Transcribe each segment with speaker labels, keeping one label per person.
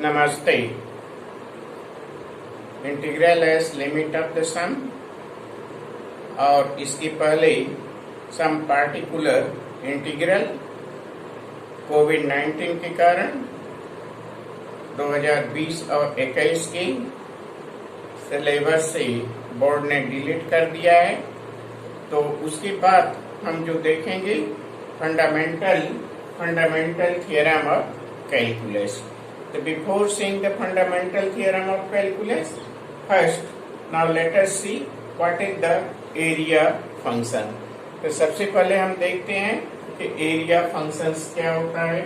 Speaker 1: नमस्ते। Integral as limit of the sum और इसके पहले सम पार्टिकुलर इंटीग्रल कोविड-19 के कारण 2020 और 21 के सिलेबस से बोर्ड ने डिलीट कर दिया है। तो उसके बाद हम जो देखेंगे fundamental theorem of calculus. So before seeing the fundamental theorem of calculus, first now let us see what is the area function. तो सबसे पहले हम देखते हैं कि एरिया फंक्शंस क्या होता है।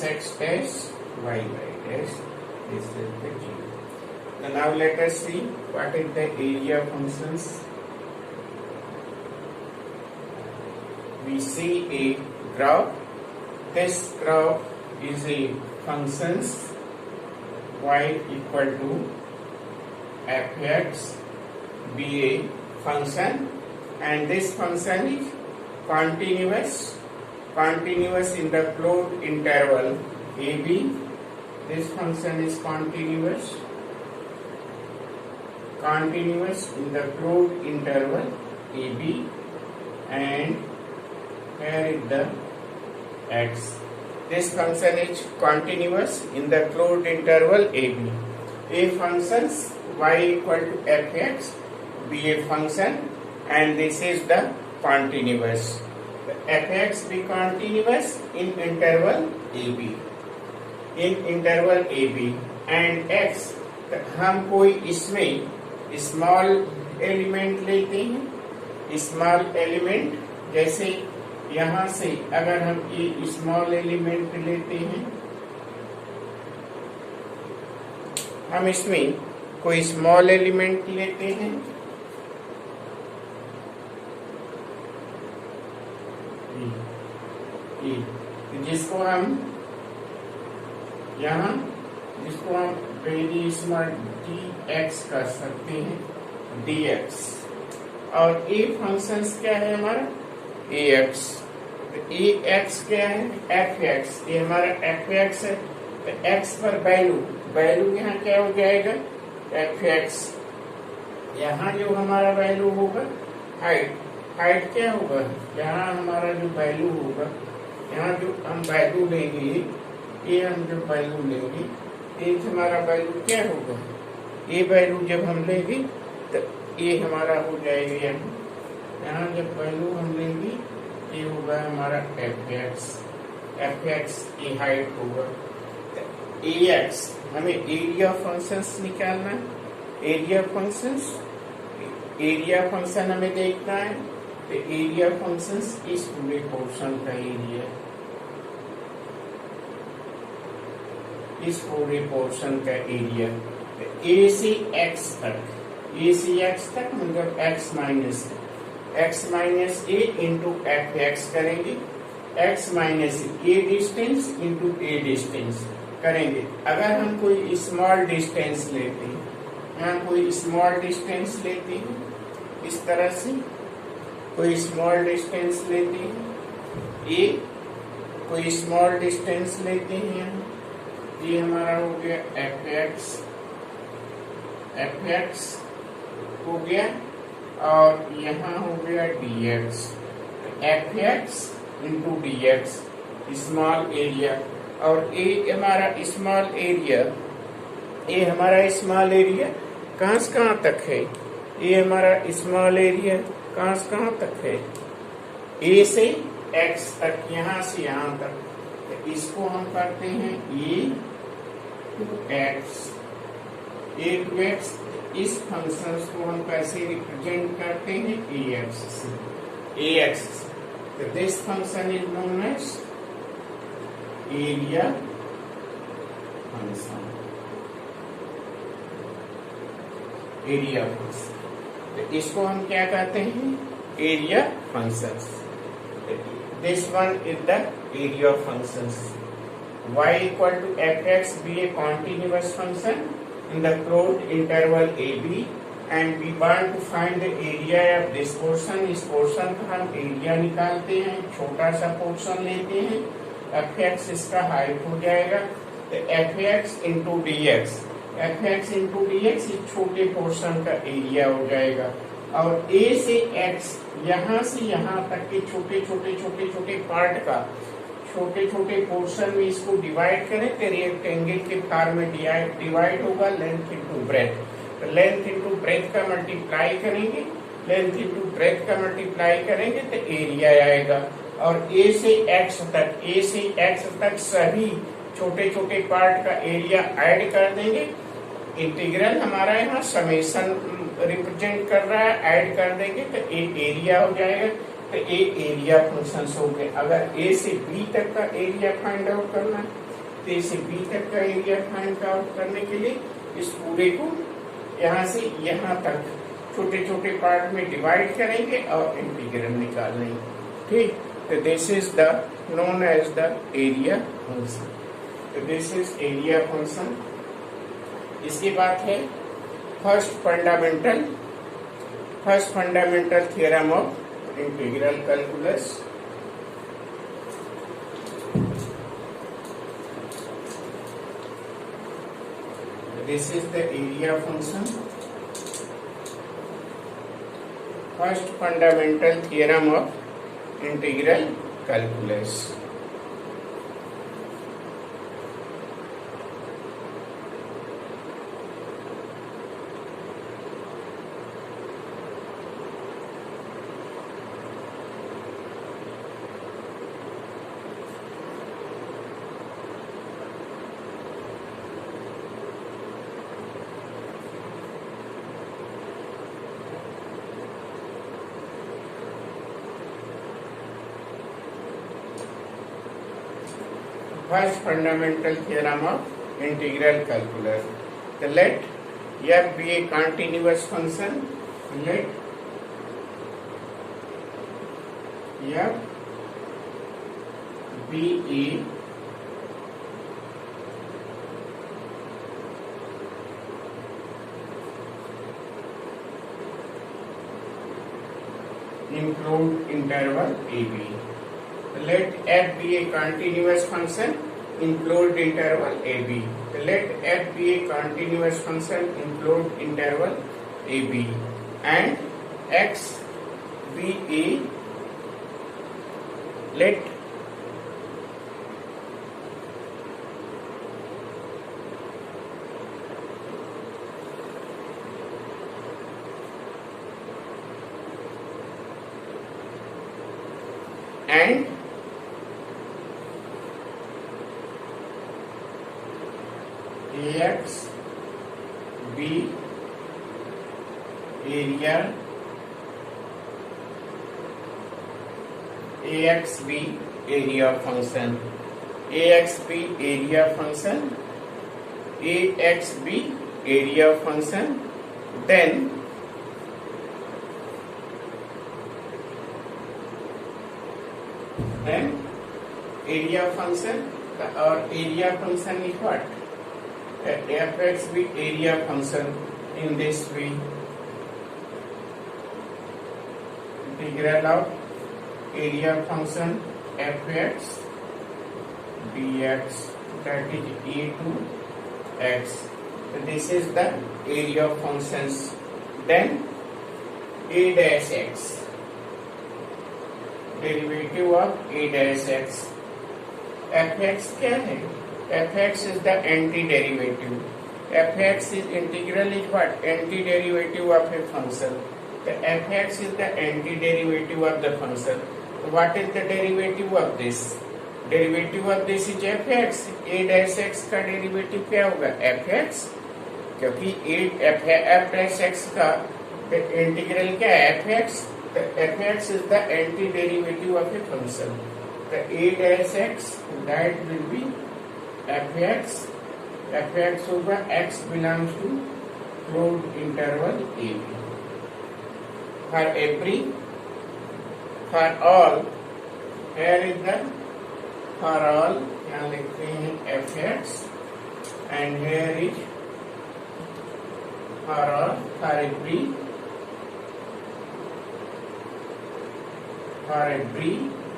Speaker 1: x dash y dash this is the g. Now let us see what is the area functions. We see a graph. This graph is a functions y equal to fx be a function, and this function is continuous in the closed interval AB. This function is continuous in the closed interval AB, and here is the x. This function is continuous in the closed interval AB. A functions y equal to fx be a function, and this is the continuous. fx be continuous in interval AB, and x हम कोई इसमें small element लेते हैं। Small element जैसे यहाँ से अगर हम ये स्मॉल एलिमेंट लेते हैं, हम इसमें कोई स्मॉल एलिमेंट लेते हैं जिसको हम वेरी स्मॉल dx कर सकते हैं, dx। और a फंक्शंस क्या है हमारा ax। ax क्या है fx, ये हमारा fx है। तो x पर वैल्यू यहाँ क्या हो जाएगा fx। यहाँ जो हमारा वैल्यू होगा हाइट क्या होगा, यहाँ हमारा जो वैल्यू होगा, यहाँ जो हम वैल्यू लेंगे, ये हम जो वैल्यू लेंगे, ये हमारा वैल्यू क्या होगा, ये वैल्यू जब हम लेंगे तो ये हमारा हो जाएगा यहाँ जब वैल्यू हम लेंगे ये होगा हमारा fx की हाइट होगा। ax हमें एरिया फंक्शंस निकालना है। एरिया फंक्शन हमें देखना है। तो एरिया फंक्शंस इस पूरे पोर्शन का एरिया, इस पूरे पोर्शन का एरिया ए से एक्स तक मतलब x माइनस ए इंटू एफ एक्स करेंगे, x माइनस ए डिस्टेंस इंटू ए डिस्टेंस करेंगे। अगर हम कोई स्मॉल डिस्टेंस लेते हैं, यहाँ कोई स्मॉल डिस्टेंस लेते हैं, इस तरह से कोई स्मॉल डिस्टेंस लेते हैं, ये कोई स्मॉल डिस्टेंस लेते हैं, ये हमारा हो गया fx हो गया, और यहाँ हो गया dx। fx into dx small area, और ये हमारा स्मॉल एरिया कहाँ से कहाँ तक है, ये हमारा स्मॉल एरिया कहाँ से कहाँ तक है, a से x तक, यहाँ से यहाँ तक। तो इसको हम करते हैं a to x। इस फंक्शन को हम कैसे रिप्रेजेंट करते हैं ax से। तो this function is known as area function. तो इसको हम क्या कहते हैं area functions. This one is the area of functions. y equal to fx be a continuous function in the closed interval AB and we want to find the area of this portion. इस portion का हम area निकालते हैं, छोटा सा portion लेते हैं, fx इसका हाइट हो जाएगा, तो fx into D x, fx into D x इस छोटे पोर्शन का एरिया हो जाएगा। और a से x यहाँ से यहाँ तक के छोटे छोटे छोटे छोटे पार्ट का छोटे छोटे पोर्शन में इसको डिवाइड करें तो रेक्टेंगल के फॉर्म में डिवाइड होगा, लेंथ इंटू ब्रेथ, तो लेंथ इंटू ब्रेथ का मल्टीप्लाई करेंगे, लेंथ इंटू ब्रेथ का मल्टीप्लाई करेंगे तो एरिया आएगा। और a से x तक सभी छोटे छोटे पार्ट का एरिया ऐड कर देंगे। इंटीग्रल हमारा यहाँ समेशन रिप्रेजेंट कर रहा है, ऐड कर देंगे तो ए एरिया हो जाएगा। तो ए एरिया फंक्शन हो गए। अगर ए से बी तक का एरिया फाइंड आउट करना है तो ए से बी तक का एरिया फाइंड आउट करने के लिए इस पूरे को यहाँ से यहाँ तक छोटे छोटे पार्ट में डिवाइड करेंगे और इंटीग्रल निकाल लेंगे। ठीक, तो this is the known as the area function. तो दिस इज एरिया फंक्शन। इसके बाद है first fundamental theorem of integral calculus. This is the area function. First fundamental theorem of integral calculus. First fundamental theorem of integral calculus. So let f be a continuous function. Let f be a include interval AB. Let f be a continuous function include interval AB. Let f be a continuous function include interval AB and x be a let and ax be area, ax be area function, ax be area function, ax be area function, then area function, or area function is what? Fx be area function in this way. Integral of area function fx dx, that is a to x. So this is the area of functions. Then a dash x, derivative of a dash x. fx क्या है? fx is the antiderivative. fx is integral is what? Antiderivative of a function. The fx is the antiderivative of the function. So what is the derivative of this? Derivative of this is fx. a dash x का derivative क्या होगा? fx, क्योंकि f dash x का integral क्या है? fx. The fx is the antiderivative of a function. The a dash x, that will be fx. fx होगा x belongs to closed interval AB. For all, here is the for all, यहाँ लिखते हैं fx, and here is for all, for every,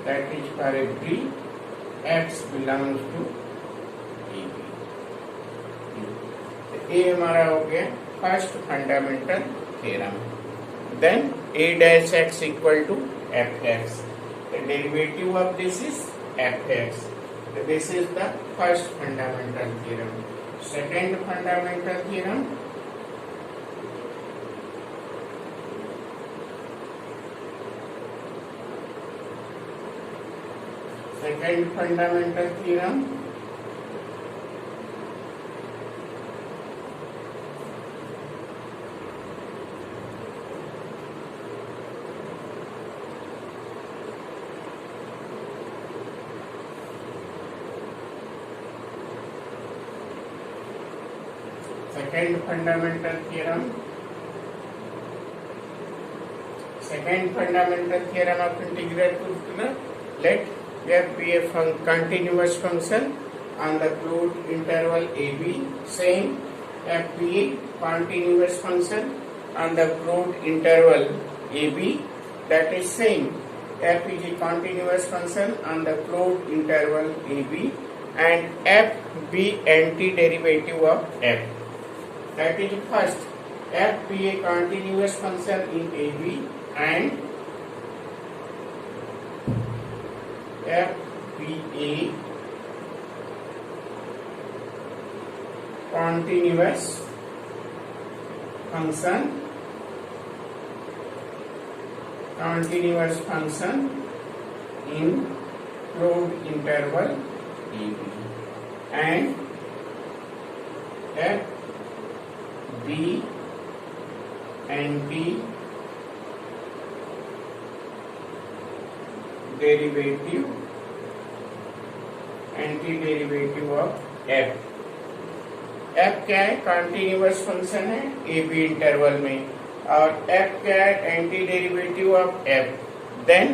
Speaker 1: that is for every x belongs to AB. ये हमारा हो गया first fundamental theorem. Then a dash x equal to fx. The derivative of this is fx. So this is the first fundamental theorem. Second fundamental theorem. Second fundamental theorem. Second fundamental theorem. Second fundamental theorem of integral to let f be a continuous function on the closed interval AB. Same f be a continuous function on the closed interval AB. That is same f is a continuous function on the closed interval AB, and f be antiderivative of f. That is first, f be a continuous function in AB and f be a continuous function in closed interval AB, and f be antiderivative of f. f क्या है? Continuous function है A B interval में, और f क्या है? Antiderivative of f. Then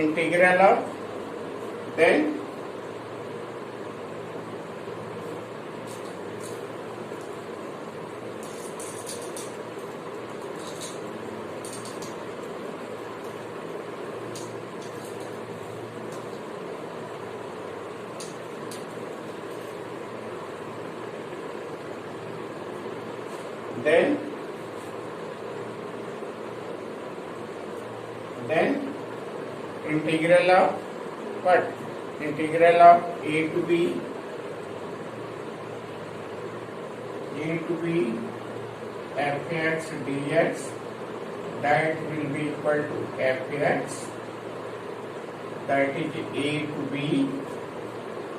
Speaker 1: integral of, then integral of what? Integral of a to b fx dx, that will be equal to fx, that is a to b,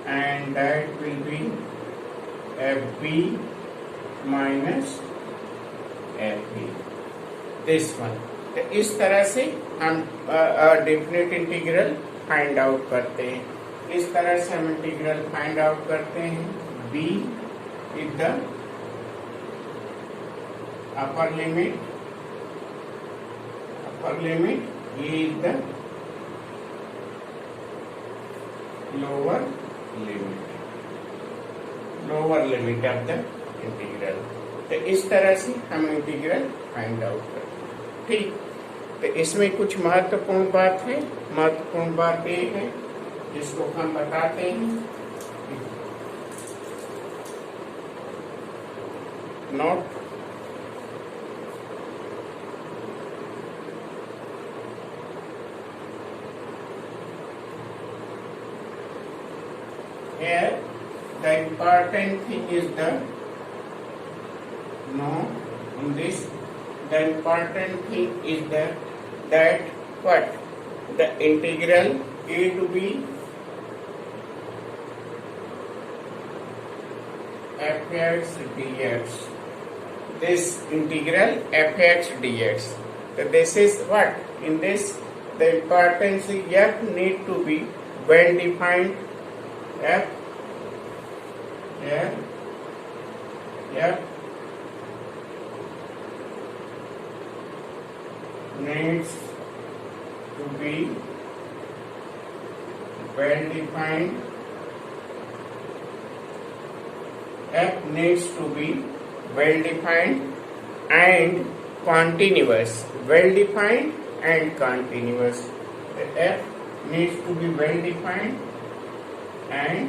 Speaker 1: and that will be fb minus fb. This one. तो इस तरह से हम definite integral find out करते हैं. इस तरह से हम इंटीग्रल फाइंड आउट करते हैं. b is the upper limit, a is the lower limit of the integral. तो इस तरह से हम इंटीग्रल फाइंड आउट करते हैं. ठीक. तो इसमें कुछ महत्वपूर्ण बात है. महत्वपूर्ण बात ये है जिसको हम बताते हैं. Note, here the important thing is the in this. The important thing is that what? The integral a to b fx dx. This integral fx dx. So this is what? In this, the importance is f need to be well defined. F needs to be well defined f needs to be well defined and continuous. Well defined and continuous. The f needs to be well defined and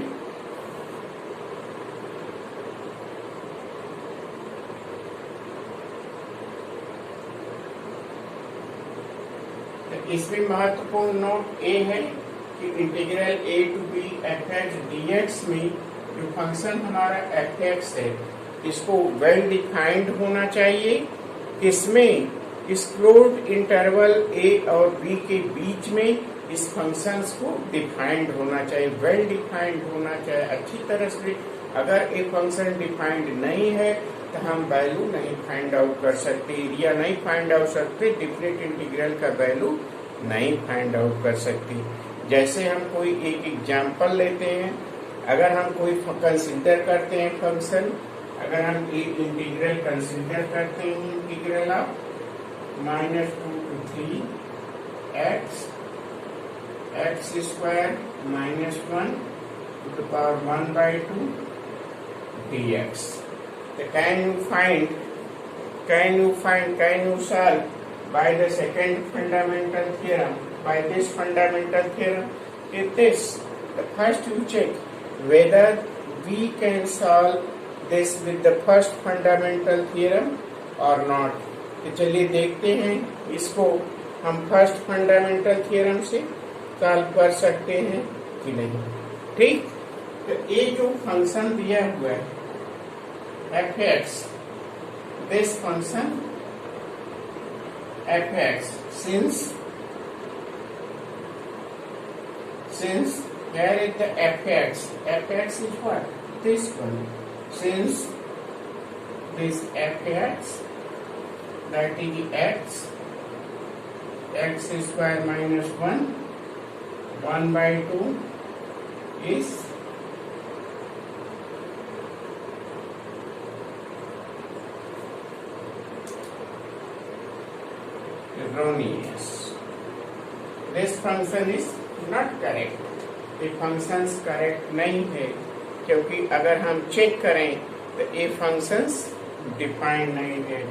Speaker 1: इसमें महत्वपूर्ण note ए है कि integral a to b fx dx में जो function हमारा fx है इसको well defined होना चाहिए। इसमें इस क्लोज्ड इंटरवल a और b के बीच में इस फंक्शंस को डिफाइंड होना चाहिए, वेल डिफाइंड होना चाहिए अच्छी तरह से। अगर एक फंक्शन डिफाइंड नहीं है तो हम वैल्यू नहीं फाइंड आउट कर सकते, एरिया नहीं फाइंड आउट सकते, डिफरेंट इंटीग्रल का वैल्यू नहीं फाइंड आउट कर सकती। जैसे हम कोई एक एग्जांपल लेते हैं, अगर हम कोई कंसीडर करते हैं फंक्शन, अगर हम एक इंटीग्रल कंसीडर करते हैं, integral of -2 to 3 x square -1 to the power 1/2 dx. So can you solve by the second fundamental theorem, by this fundamental theorem? If this, the first you check whether we can solve this with the first fundamental theorem or not. तो चलिए देखते हैं इसको हम first fundamental theorem से solve कर सकते हैं कि नहीं। ठीक, तो ये जो फंक्शन दिया हुआ है fx, this function fx, since here is the fx is what? This one. Since this fx, that is x square -1, 1/2 is erroneous. This function is not correct. ये फंक्शंस करेक्ट नहीं है, क्योंकि अगर हम चेक करें तो ये फंक्शंस डिफाइंड नहीं है।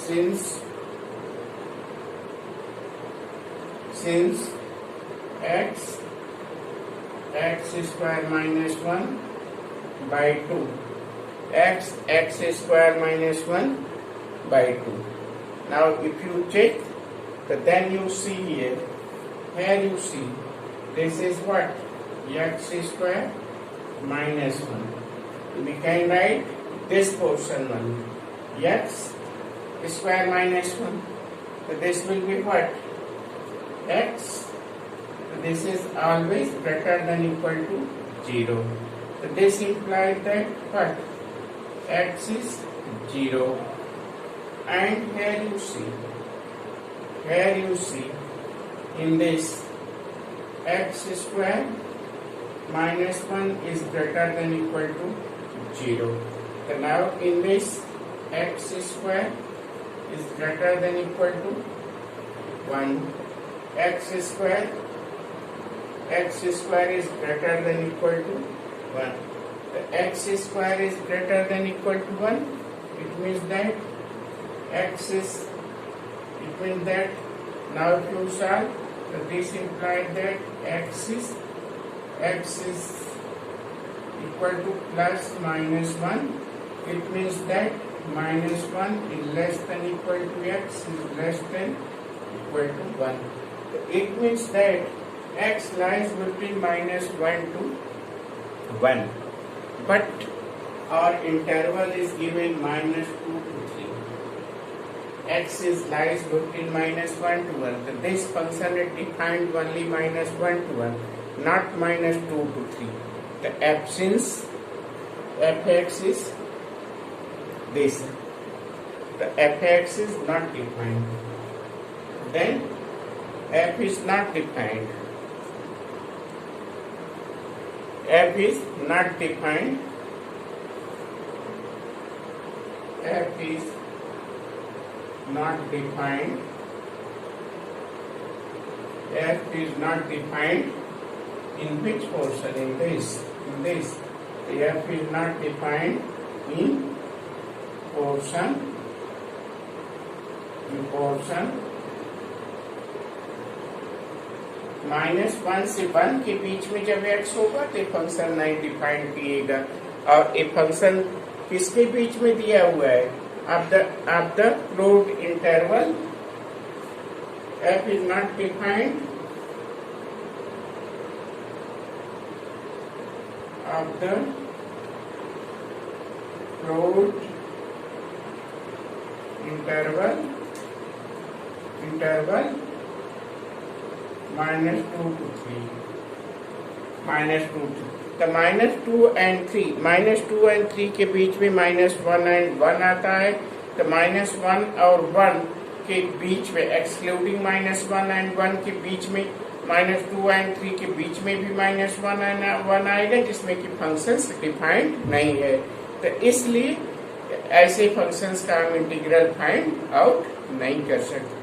Speaker 1: Since x square -1/2, x square -1/2. Now if you check, so then you see here you see this is what? X square -1. We can write this portion only, x square -1. So this will be what? X. So this is always greater than equal to 0. So this implies that what? X is 0. And here you see in this x square -1 is greater than equal to 0. So now in this x square is greater than equal to 1. X square is greater than equal to 1. The x square is greater than equal to 1. It means that now if you solve, so this implies that x is equal to +-1. It means that -1 is less than equal to x is less than equal to 1. It means that x lies between -1 to 1, but our interval is given -2 to 3. X lies between -1 to 1. So this function is defined only -1 to 1, not -2 to 3. The absence fx is this. The fx is not defined. Then f is not defined. F is not defined. F is not defined. F is not defined in which portion? In this. The F is not defined in portion -1 से 1 के बीच में जब x होगा तो function नहीं define किएगा। और ये function किसके बीच में दिया हुआ है? Of the closed interval f is not defined of the closed interval -2 to 3 -2 तो -2 and 3 -2 and 3 के बीच में -1 and 1 आता है। तो -1 और 1 के बीच में एक्सक्लूडिंग -1 and 1 के बीच में -2 and 3 के बीच में भी -1 and 1 आएगा, जिसमें कि फंक्शंस डिफाइंड नहीं है। तो इसलिए ऐसे फंक्शंस का हम इंटीग्रल फाइंड आउट नहीं कर सकते।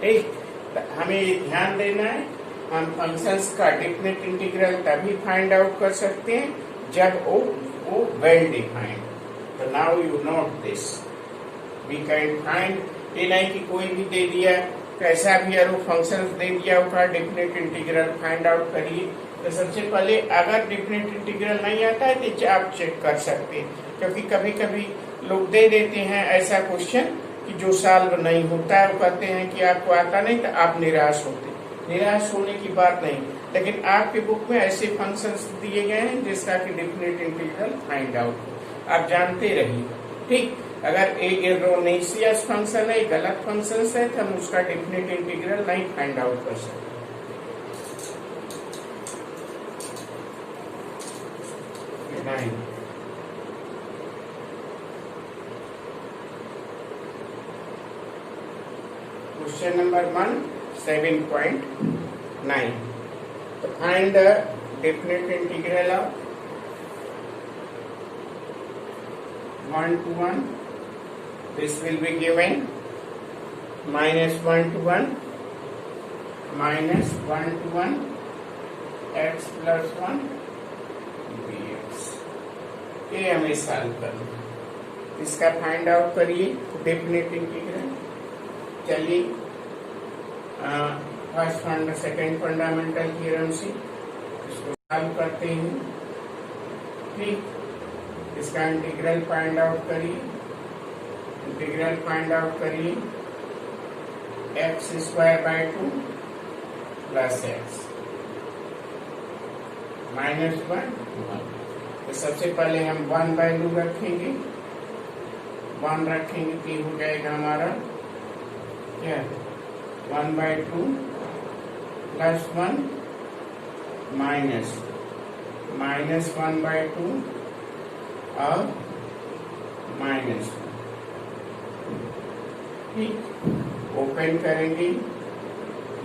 Speaker 1: ठीक, तो हमें ध्यान देना है, हम फंक्शंस का डेफिनेट इंटीग्रल तभी फाइंड आउट कर सकते हैं जब वो वेल डिफाइंड। तो now you note this, we can find, ये नहीं कि कोई भी दे दिया, कैसा भी अगर फंक्शंस दे दिया उसका डेफिनेट इंटीग्रल फाइंड आउट करिए। तो सबसे पहले अगर डेफिनेट इंटीग्रल नहीं आता है तो आप चेक कर सकते हैं, क्योंकि कभी कभी लोग दे देते हैं ऐसा क्वेश्चन कि जो सॉल्व नहीं होता है, वो कहते हैं कि आपको आता नहीं, तो आप निराश होते। निराश होने की बात नहीं, लेकिन आपके बुक में ऐसे फंक्शंस दिए गए हैं जिसका कि डेफिनेट इंटीग्रल फाइंड आउट हो, आप जानते रहिए। ठीक, अगर एक एरोनेशियस फंक्शन है, गलत फंक्शन है, तो हम उसका डेफिनेट इंटीग्रल नहीं फाइंड आउट कर सकते। क्वेश्चन नंबर 1 7.9, तो find the definite integral of 1 to 1, this will be given -1 to 1 x plus 1 dx। ये हमें सॉल्व करना, इसका फाइंड आउट करिए डेफिनेट इंटीग्रल। चलिए फर्स्ट सेकेंड फंडामेंटल थ्योरम से इसको सॉल्व करते हैं। ठीक, इसका इंटीग्रल फाइंड आउट करिए। इंटीग्रल फाइंड आउट करिए x²/2 प्लस x -1 तो सबसे पहले हम 1 वैल्यू रखेंगे, 1 रखेंगे तो हो जाएगा हमारा क्या 1/2 प्लस 1 -1/2 और -1। ठीक, ओपन करेंगे,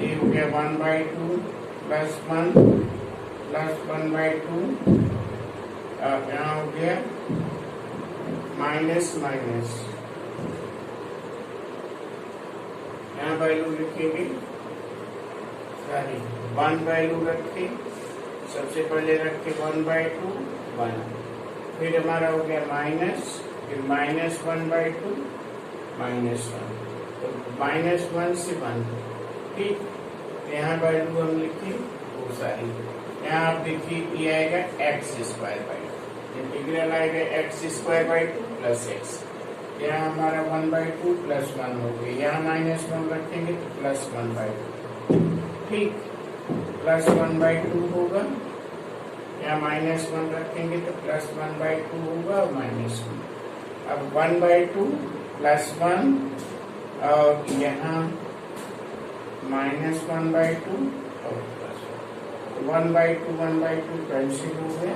Speaker 1: ये हो गया 1/2 प्लस 1 प्लस 1/2 और यहाँ हो गया माइनस यहाँ वैल्यू लिखेंगे, सॉरी 1 वैल्यू रखे, सबसे पहले रखे 1/2 1, फिर हमारा हो गया माइनस, फिर -1/2 -1, तो -1 से 1। ठीक, यहाँ वैल्यू हम लिखे वो सारी, यहाँ आप देखिए ये आएगा x²/2, इंटीग्रल आएगा x²/2 प्लस x, यहाँ हमारा 1/2 प्लस 1 हो गया, यहाँ -1 रखेंगे तो प्लस 1/2। ठीक, प्लस 1/2 होगा, यहाँ -1 रखेंगे तो प्लस 1/2 होगा और -1। अब 1/2 प्लस 1 और यहाँ -1/2 और प्लस 1/2 कैंसिल हो गया,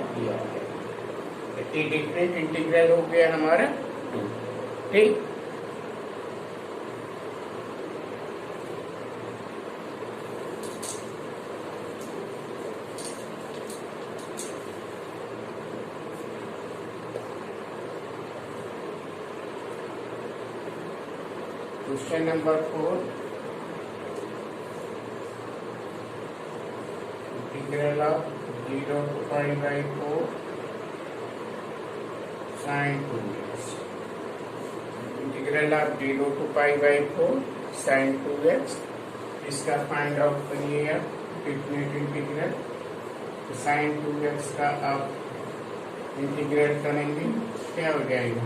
Speaker 1: डिफरेंट इंटीग्रल हो गया हमारा 2। ठीक, question number 4, integral of 0 to π/4 sin 2x integral of 0 to π/4 sin 2x। इसका फाइंड आउट करिए आप डेफिनेट इंटीग्रल। sin 2x का आप इंटीग्रेट करेंगे, क्या हो जाएगा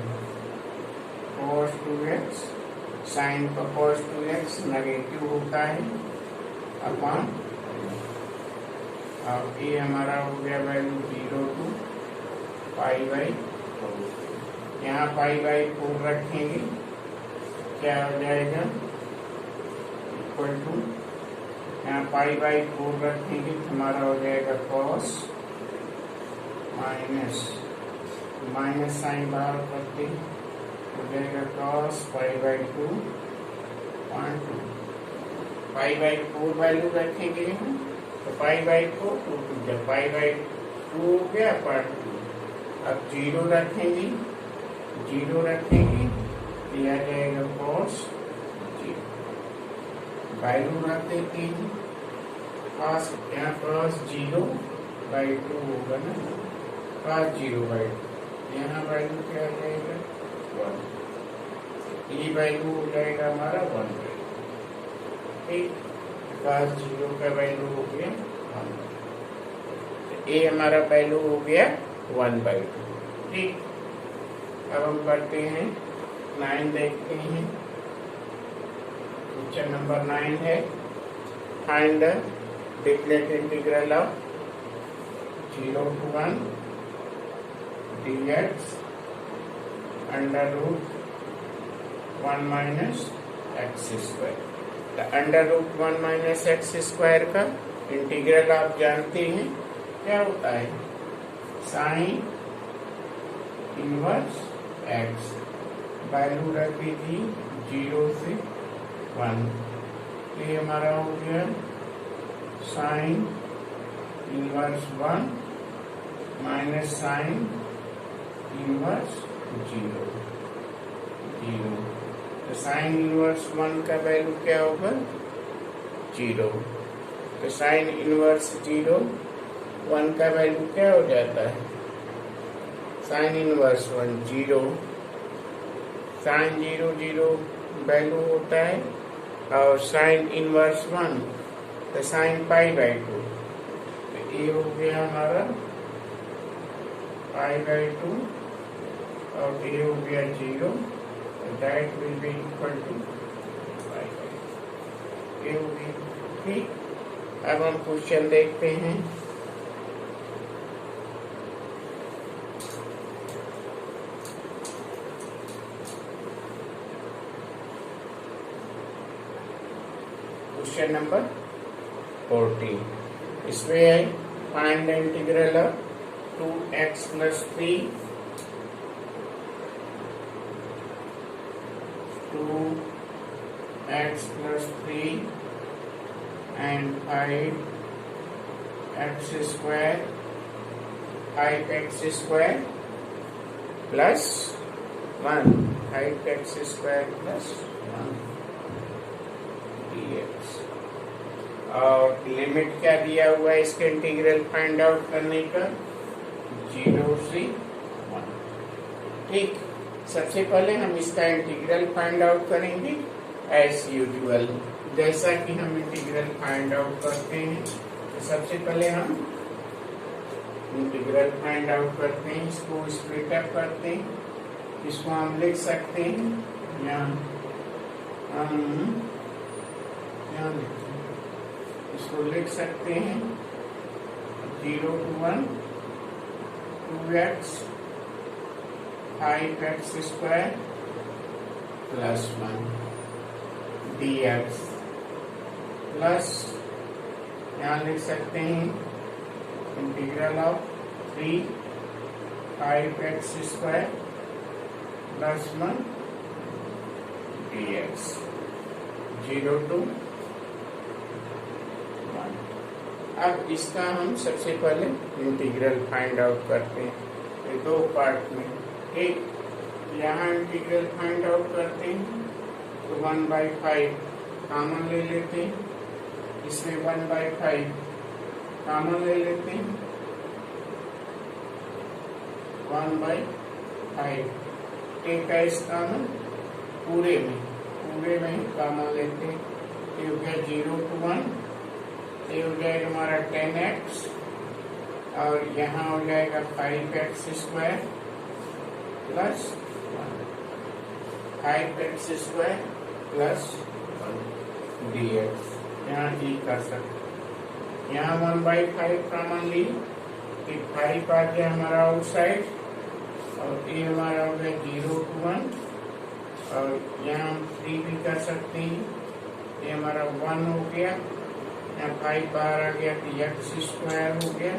Speaker 1: cos 2x। साइन का cos 2x नेगेटिव होता है अपॉन, अब ये हमारा हो गया वैल्यू 0 to π/4। यहाँ π/4 रखेंगे, क्या हो जाएगा इक्वल टू, यहाँ π/4 रखेंगे तो हमारा हो जाएगा cos माइनस साइन बाहर करते हो जाएगा cos π/2 0.2। π/4 वैल्यू रखेंगे तो π/4 2 जब π/2 हो गया 0.2। अब 0 रखेंगे दिया जाएगा cos 0। वैल्यू रख देते हैं cos, यहाँ cos 0/2 होगा ना, cos 0/2, यहाँ वैल्यू क्या आ जाएगा 1। ये वैल्यू हो जाएगा हमारा 1। ठीक, cos 0 का वैल्यू हो गया 1। तो ये हमारा वैल्यू हो गया 1/2। ठीक, अब हम करते हैं 9 देखते हैं। क्वेश्चन नंबर 9 है find the definite integral of 0 to 1 dx under root 1 minus x square। तो under root 1 minus x square का इंटीग्रल आप जानते हैं क्या होता है, साइन इनवर्स x। वैल्यू रखी थी 0 से 1, ये हमारा हो गया sine inverse 1 minus sine inverse 0। तो साइन इनवर्स 1 का वैल्यू क्या होगा 0। तो साइन इनवर्स 0 1 का वैल्यू क्या हो जाता है, साइन इनवर्स 1 0, साइन 0 वैल्यू होता है, और साइन इनवर्स 1 तो साइन π/2। तो ये हो गया हमारा π/2 और ये हो गया 0, that will be equal to π/2। ये होगी। ठीक, अब हम क्वेश्चन देखते हैं। क्वेश्चन नंबर 14, इसमें है find the integral of 2x plus 3 2x plus 3 and 5x square 5x square plus 1 5x square plus 1 dx। और लिमिट क्या दिया हुआ है इसके इंटीग्रल फाइंड आउट करने का 0 से 1। ठीक, सबसे पहले हम इसका इंटीग्रल फाइंड आउट करेंगे एज यूजुअल, जैसा कि हम इंटीग्रल फाइंड आउट करते हैं। तो सबसे पहले हम इंटीग्रल फाइंड आउट करते हैं, इसको स्प्लिट अप करते हैं। इसको हम लिख सकते हैं यहाँ इसको लिख सकते हैं 0 to 1 2x 5x square plus 1 dx plus यहाँ लिख सकते हैं integral of 3 5x square plus 1 dx 0 to 1। अब इसका हम सबसे पहले इंटीग्रल फाइंड आउट करते हैं, ये दो पार्ट में। एक यहाँ इंटीग्रल फाइंड आउट करते हैं तो 1/5 कॉमन ले लेते हैं, इसमें 1/5 कॉमन ले लेते हैं 1/5 5 टेक है इस कॉमन पूरे में ही कॉमन लेते हैं। ये हो गया 0 to 1, ये हो जाएगा हमारा 10x और यहाँ हो जाएगा 5x square plus 5x square plus dx। यहाँ ई कर सकते, यहाँ 1/5 कॉमन ली, 5 आ गया हमारा आउटसाइड और ये हमारा हो गया 0 to 1 और यहाँ हम 3 भी कर सकते हैं, ये हमारा 1 हो गया, यहाँ 5 बाहर आ गया तो x स्क्वायर हो गया,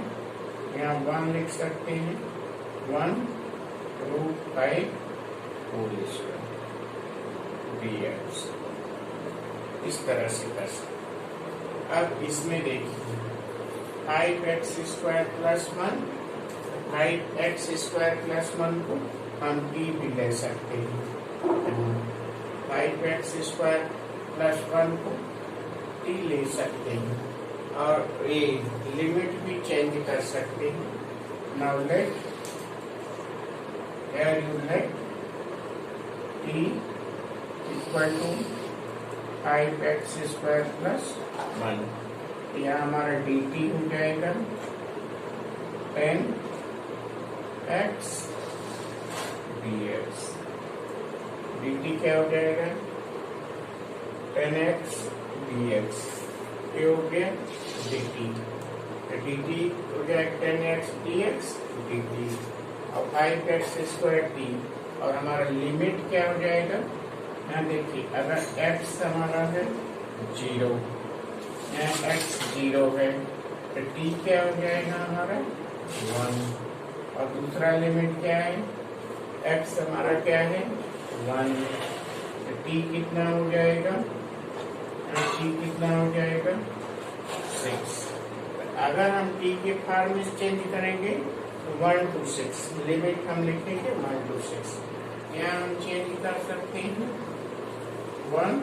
Speaker 1: यहाँ 1 लिख सकते हैं 1√5 होल स्क्वायर dx। इस तरह से कर सकते। अब इसमें देखिए 5x square plus 1, 5x square plus 1 को हम t भी ले सकते हैं, 5x स्क्वायर प्लस 1 को t ले सकते हैं और ये लिमिट भी चेंज कर सकते हैं। Now let t equal to 5x square plus 1, यह हमारा dt हो जाएगा 10x dx। dt क्या हो जाएगा 10x dx, ये हो गया dt, dt हो जाएगा 10x dx dt और 5x स्क्वायर t और हमारा लिमिट क्या हो जाएगा। यहाँ देखिए अगर x हमारा है 0, यहाँ x 0 है तो t क्या हो जाएगा हमारा 1 और दूसरा लिमिट क्या है, x हमारा क्या है 1 तो t कितना हो जाएगा, t कितना हो जाएगा 6। अगर हम t के फॉर्म में चेंज करेंगे तो 1 to 6 लिमिट हम लिखेंगे 1 to 6, यहाँ हम चेंज कर सकते हैं 1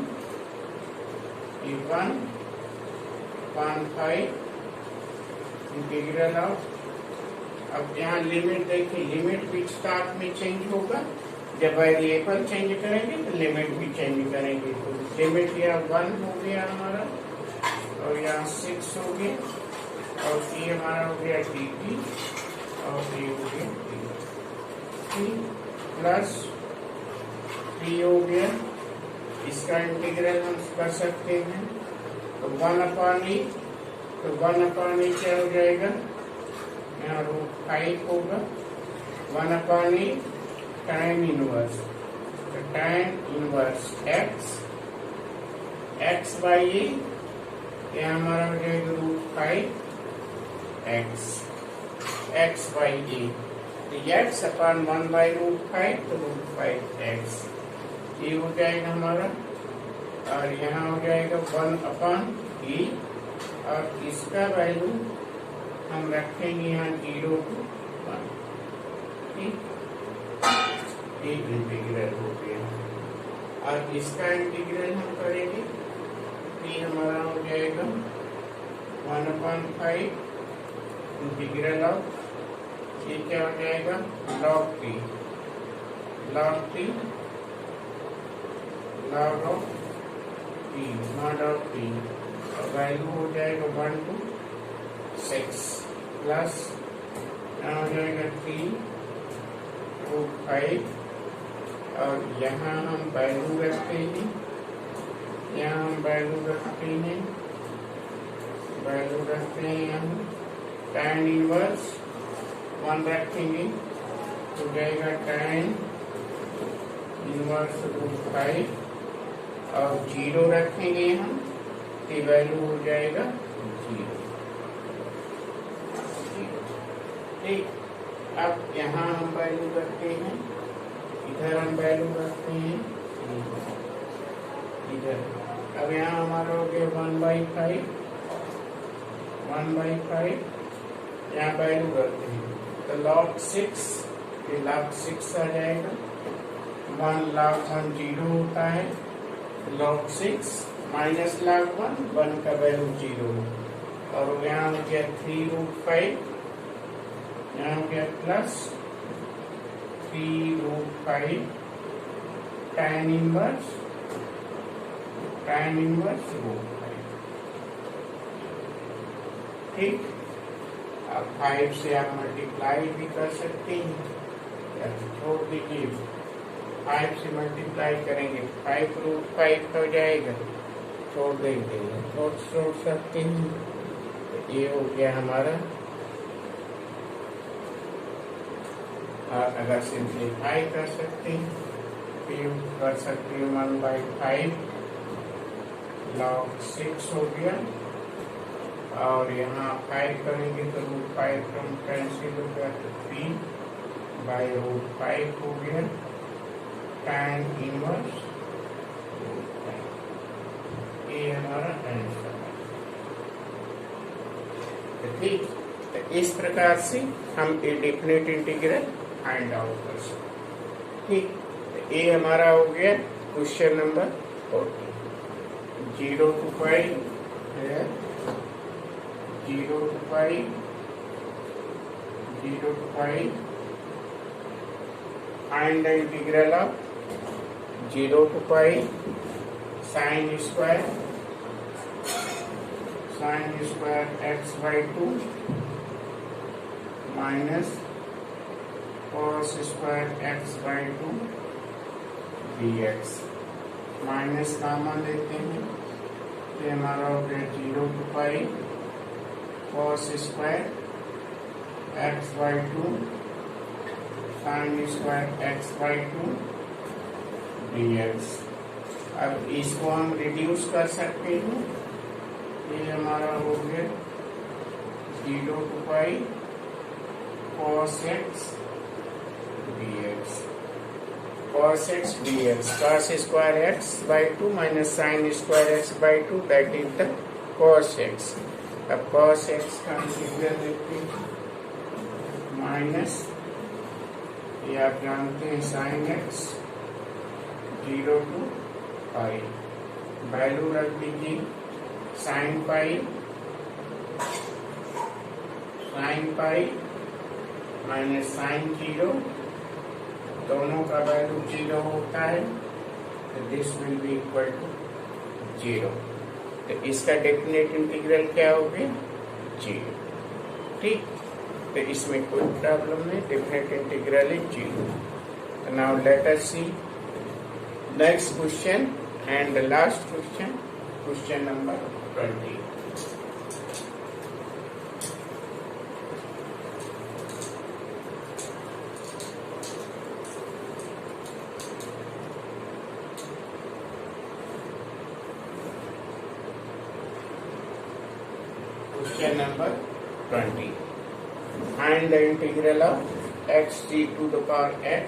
Speaker 1: 5 इंटीग्रल ऑफ। अब यहाँ लिमिट देखिए, लिमिट भी स्टार्ट में चेंज होगा, जब वेरिएबल चेंज करेंगे तो लिमिट भी चेंज करेंगे। तो लिमिट यहाँ 1 हो गया हमारा और यहाँ 6 हो गया और ये हमारा हो गया dt और ये हो गया t प्लस 3 हो गया। इसका इंटीग्रल हम कर सकते हैं तो 1/e, तो 1/e क्या हो जाएगा, यहाँ √5 होगा 1/e टाइम इनवर्स, तो टाइम इनवर्स x बाई ए, यहाँ हमारा हो जाएगा √5x, x बाई ए तो x अपन 1/√5 तो √5x ये हो जाएगा हमारा और यहाँ हो जाएगा 1/e और इसका वैल्यू हम रखेंगे यहाँ 0 to 1। ठीक, एक इंटीग्रल हो गया और इसका इंटीग्रल हम करेंगे ये हमारा हो जाएगा 1/5 इंटीग्रल ऑफ, ये क्या हो जाएगा log t log of t mod of t और वैल्यू हो जाएगा 1 to 6 प्लस यहाँ हो जाएगा 3 to 5 और यहाँ हम वैल्यू रखते हैं, यहाँ हम वैल्यू रखते हैं यहाँ tan इनवर्स 1 रखेंगे तो जाएगा tan इनवर्स √5 और 0 रखेंगे यहाँ तो वैल्यू हो जाएगा 0। ठीक, अब यहाँ हम वैल्यू रखते हैं, इधर हम वैल्यू रखते हैं इधर। अब यहाँ हमारा हो गया 1/5 यहाँ वैल्यू करते हैं तो log 6, ये log 6 आ जाएगा, 1 log 1 0 होता है, log 6 माइनस log 1 का वैल्यू 0 और यहाँ हो गया 3√5, यहाँ हो गया प्लस 3√5 tan इनवर्स √5। ठीक, अब 5 से आप मल्टीप्लाई भी कर सकते हैं, या छोड़ दीजिए। 5 से मल्टीप्लाई करेंगे 5√5 हो जाएगा, छोड़ देंगे, छोड़ सकते हैं। तो ये हो गया हमारा। और अगर सिंप्लीफाई कर सकते हैं तो ये कर सकते हैं 1/5 log 6 हो गया। और यहाँ 5 करेंगे तो √5 from कैंसिल हो गया, तो 3/√5 हो गया tan इनवर्स √5। ये हमारा आंसर है। तो ठीक, तो इस प्रकार से हम ये डेफिनेट इंटीग्रल फाइंड आउट कर सकते। ठीक, तो ये हमारा हो गया क्वेश्चन नंबर 40। 0 to pi है, 0 to pi find the integral of 0 to pi sin square x/2 minus cos square x/2 dx। Minus common लेते हैं, ये हमारा हो गया 0 to pi cos square x/2 sin square x/2 dx। अब इसको हम रिड्यूस कर सकते हैं, ये हमारा हो गया 0 to pi cos x dx। cos x dx, cos square x/2 minus sin square x/2, that is the cos x। अब cos x का इंटीग्रल देखते हैं, माइनस ये आप जानते हैं sin x 0 to pi, value रख दीजिए sin pi माइनस sin 0, दोनों का वैल्यू 0 होता है, तो this will be equal to 0। तो इसका डेफिनेट इंटीग्रल क्या हो गया 0। ठीक, तो इसमें कोई प्रॉब्लम नहीं, definite integral is 0। Now let us see next question and the last question, question number 20। Question number 20. Find the integral of xt to the power x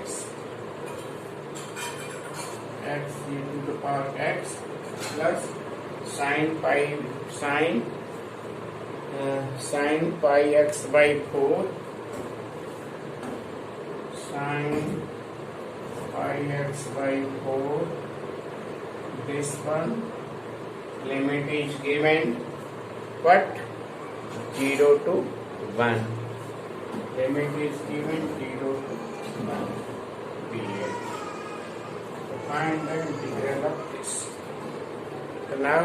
Speaker 1: plus sin pi x/4 This one limit is given what 0 to 1, limit is given 0 to 1 dx। So find the integral of this। So now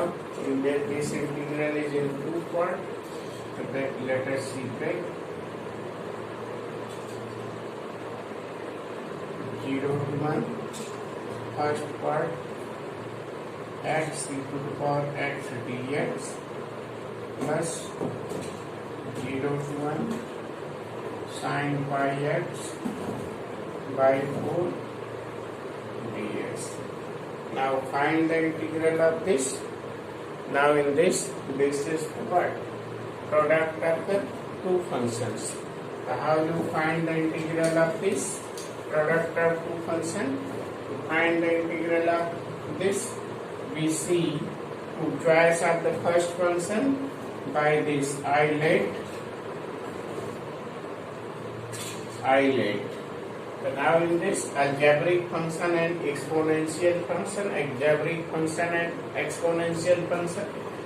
Speaker 1: this integral is in two parts, so let us see that 0 to 1, first part x e to the power x dx plus 0 to 1 sin pi x/4 dx। Now find the integral of this। Now in this is the what? Product of the two functions। So how you find the integral of this product of two functions? To find the integral of this, we see to choice of the first function by this islet। So now in this algebraic function and exponential function,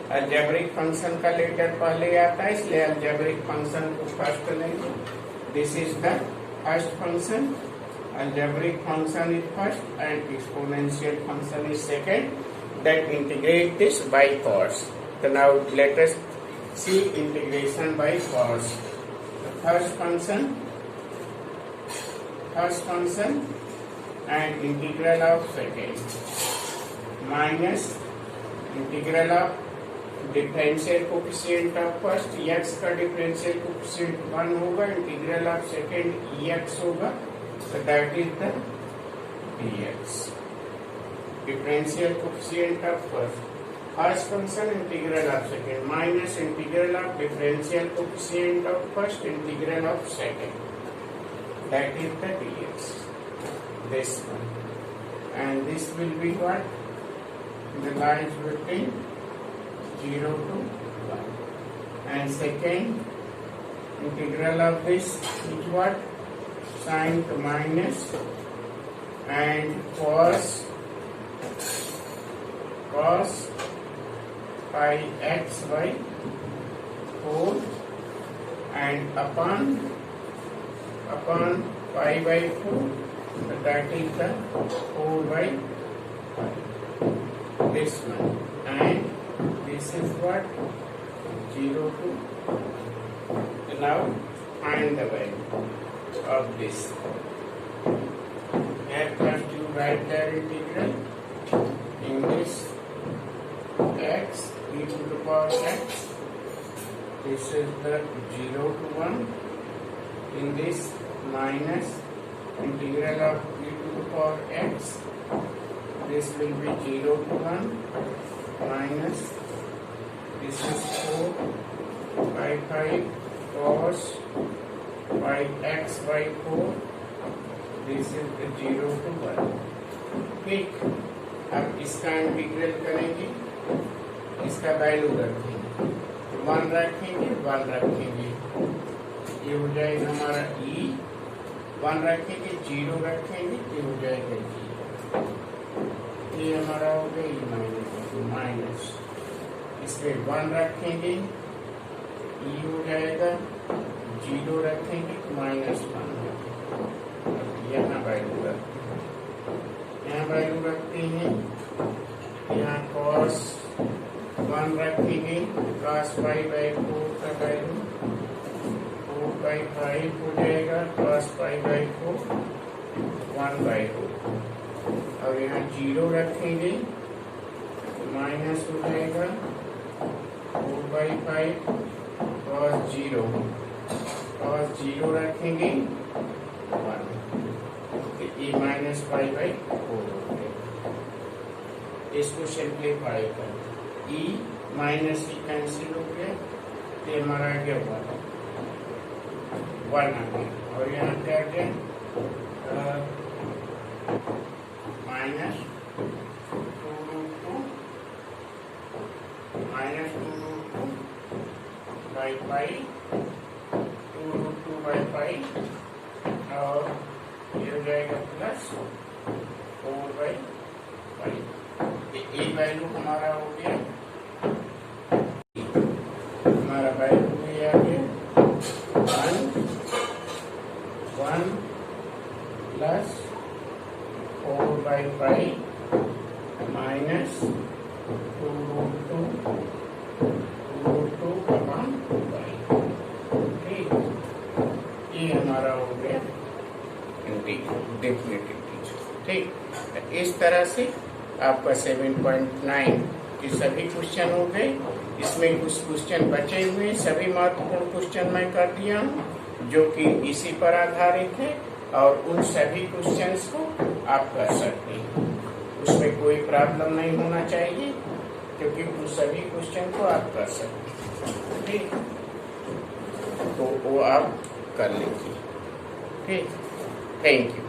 Speaker 1: algebraic function का letter पहले आता है, इसलिए algebraic function को first लेंगे। This is the first function algebraic function is first and exponential function is second, that integrate this by cos. So now let us see integration by cos. The first function and integral of second minus integral of differential coefficient of first x का differential coefficient 1 होगा, integral of second x होगा, so that is the dx. Differential coefficient of first function integral of second minus integral of differential coefficient of first integral of second, that is the dx. This one, and this will be what? The lines between 0 to 1. And second integral of this is what? Sin to minus and cos pi x by 4 and upon pi by 4, so that is the 4 by 5. This one, and this is what? 0 to. Now find the value of this. Here first you write the integral in this x e to the power x. This is the 0 to 1. In this minus integral of e to the power x. This will be 0 to 1 minus this is 4 by 5 cos pi x by 4. This is the 0 to 1. ठीक, अब इसका integral करेंगे, इसका value रखेंगे, 1 रखेंगे, 1 रखेंगे, ये हो जाएगा हमारा e, 1 रखेंगे, 0 रखेंगे, ये हो जाएगा 0, ये हमारा हो गया e माइनस, इसमें 1 रखेंगे, e हो जाएगा, 0 रखेंगे तो -1 यहाँ वैल्यू रखते हैं, यहाँ cos 1 रखेंगे, cos pi by 4 का वैल्यू 4 by 5 हो जाएगा, cos pi by 4 1 by 4, और यहाँ 0 रखेंगे माइनस हो जाएगा 4 by 5 cos 0 रखेंगे 1, e minus pi by 4 हो गया। इसको सिंप्लीफाई कर, e माइनस e कैंसिल हो गया, ये हमारा आ गया 1 आ गया, और यहाँ क्या आ गया minus 2√2 by pi 2√2 by pi, और ये हो जाएगा प्लस 4 by 5। ये वैल्यू हमारा हो गया, हमारा वैल्यू ये आ गया 1 प्लस 4 by 5 माइनस 2√2 अपॉन 2 ठीक, ये हमारा हो गया डेफिनेटिव इंटीजर। ठीक, इस तरह से आपका 7.9 के सभी क्वेश्चन हो गए। इसमें कुछ क्वेश्चन बचे हुए, सभी महत्वपूर्ण क्वेश्चन मैं कर दिया हूँ जो कि इसी पर आधारित है, और उन सभी क्वेश्चंस को आप कर सकते हैं, उसमें कोई प्रॉब्लम नहीं होना चाहिए, क्योंकि उन सभी क्वेश्चन को आप कर सकते हैं। ठीक, तो वो आप कर लीजिए। ठीक, थैंक यू।